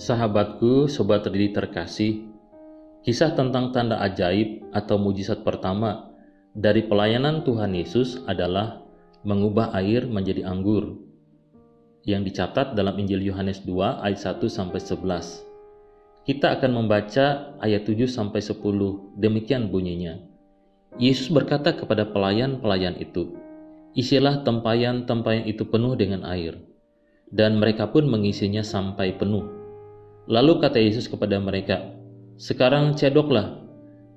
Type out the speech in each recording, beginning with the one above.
Sahabatku, Sobat Ridi terkasih, kisah tentang tanda ajaib atau mujizat pertama dari pelayanan Tuhan Yesus adalah mengubah air menjadi anggur yang dicatat dalam Injil Yohanes 2 ayat 1-11. Kita akan membaca ayat 7-10, demikian bunyinya. Yesus berkata kepada pelayan-pelayan itu, "Isilah tempayan-tempayan itu penuh dengan air." Dan mereka pun mengisinya sampai penuh. Lalu kata Yesus kepada mereka, "Sekarang cedoklah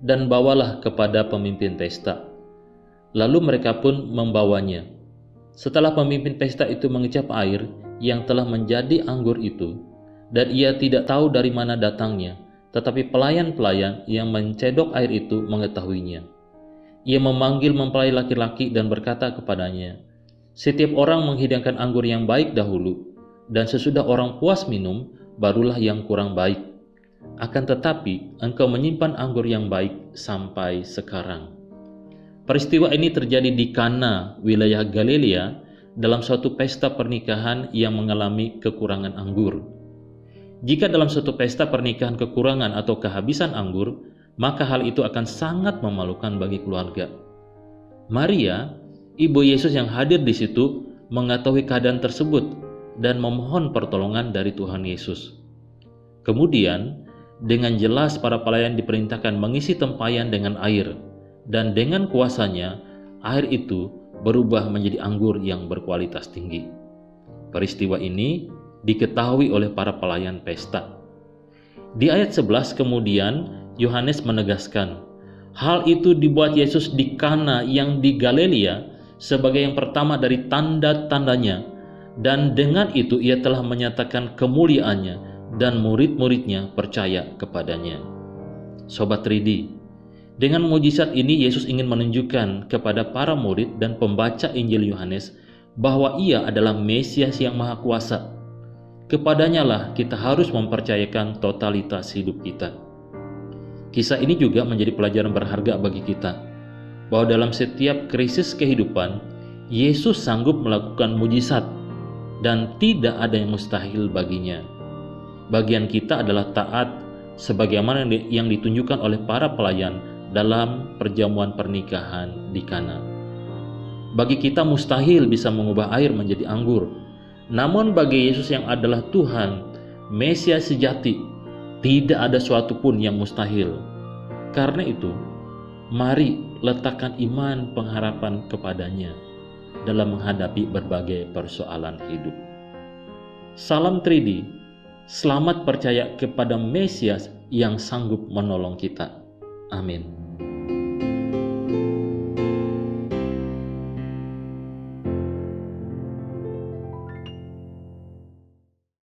dan bawalah kepada pemimpin pesta." Lalu mereka pun membawanya. Setelah pemimpin pesta itu mengecap air yang telah menjadi anggur itu, dan ia tidak tahu dari mana datangnya, tetapi pelayan-pelayan yang mencedok air itu mengetahuinya. Ia memanggil mempelai laki-laki dan berkata kepadanya, "Setiap orang menghidangkan anggur yang baik dahulu, dan sesudah orang puas minum, barulah yang kurang baik. Akan tetapi engkau menyimpan anggur yang baik sampai sekarang." Peristiwa ini terjadi di Kana, wilayah Galilea, dalam suatu pesta pernikahan yang mengalami kekurangan anggur. Jika dalam suatu pesta pernikahan kekurangan atau kehabisan anggur, maka hal itu akan sangat memalukan bagi keluarga. Maria, ibu Yesus yang hadir di situ, mengetahui keadaan tersebut dan memohon pertolongan dari Tuhan Yesus. Kemudian, dengan jelas para pelayan diperintahkan mengisi tempayan dengan air, dan dengan kuasanya, air itu berubah menjadi anggur yang berkualitas tinggi. Peristiwa ini diketahui oleh para pelayan pesta. Di ayat 11 kemudian, Yohanes menegaskan, hal itu dibuat Yesus di Kana yang di Galilea sebagai yang pertama dari tanda-tandanya, dan dengan itu ia telah menyatakan kemuliaannya dan murid-muridnya percaya kepadanya. Sobat Ridi, dengan mujizat ini Yesus ingin menunjukkan kepada para murid dan pembaca Injil Yohanes bahwa ia adalah Mesias yang Maha Kuasa. Kepadanya lah kita harus mempercayakan totalitas hidup kita. Kisah ini juga menjadi pelajaran berharga bagi kita, bahwa dalam setiap krisis kehidupan, Yesus sanggup melakukan mujizat dan tidak ada yang mustahil baginya. Bagian kita adalah taat sebagaimana yang ditunjukkan oleh para pelayan dalam perjamuan pernikahan di Kana. Bagi kita mustahil bisa mengubah air menjadi anggur, namun bagi Yesus yang adalah Tuhan, Mesias sejati, tidak ada suatu pun yang mustahil. Karena itu, mari letakkan iman pengharapan kepadanya dalam menghadapi berbagai persoalan hidup. Salam Tridi, selamat percaya kepada Mesias yang sanggup menolong kita. Amin.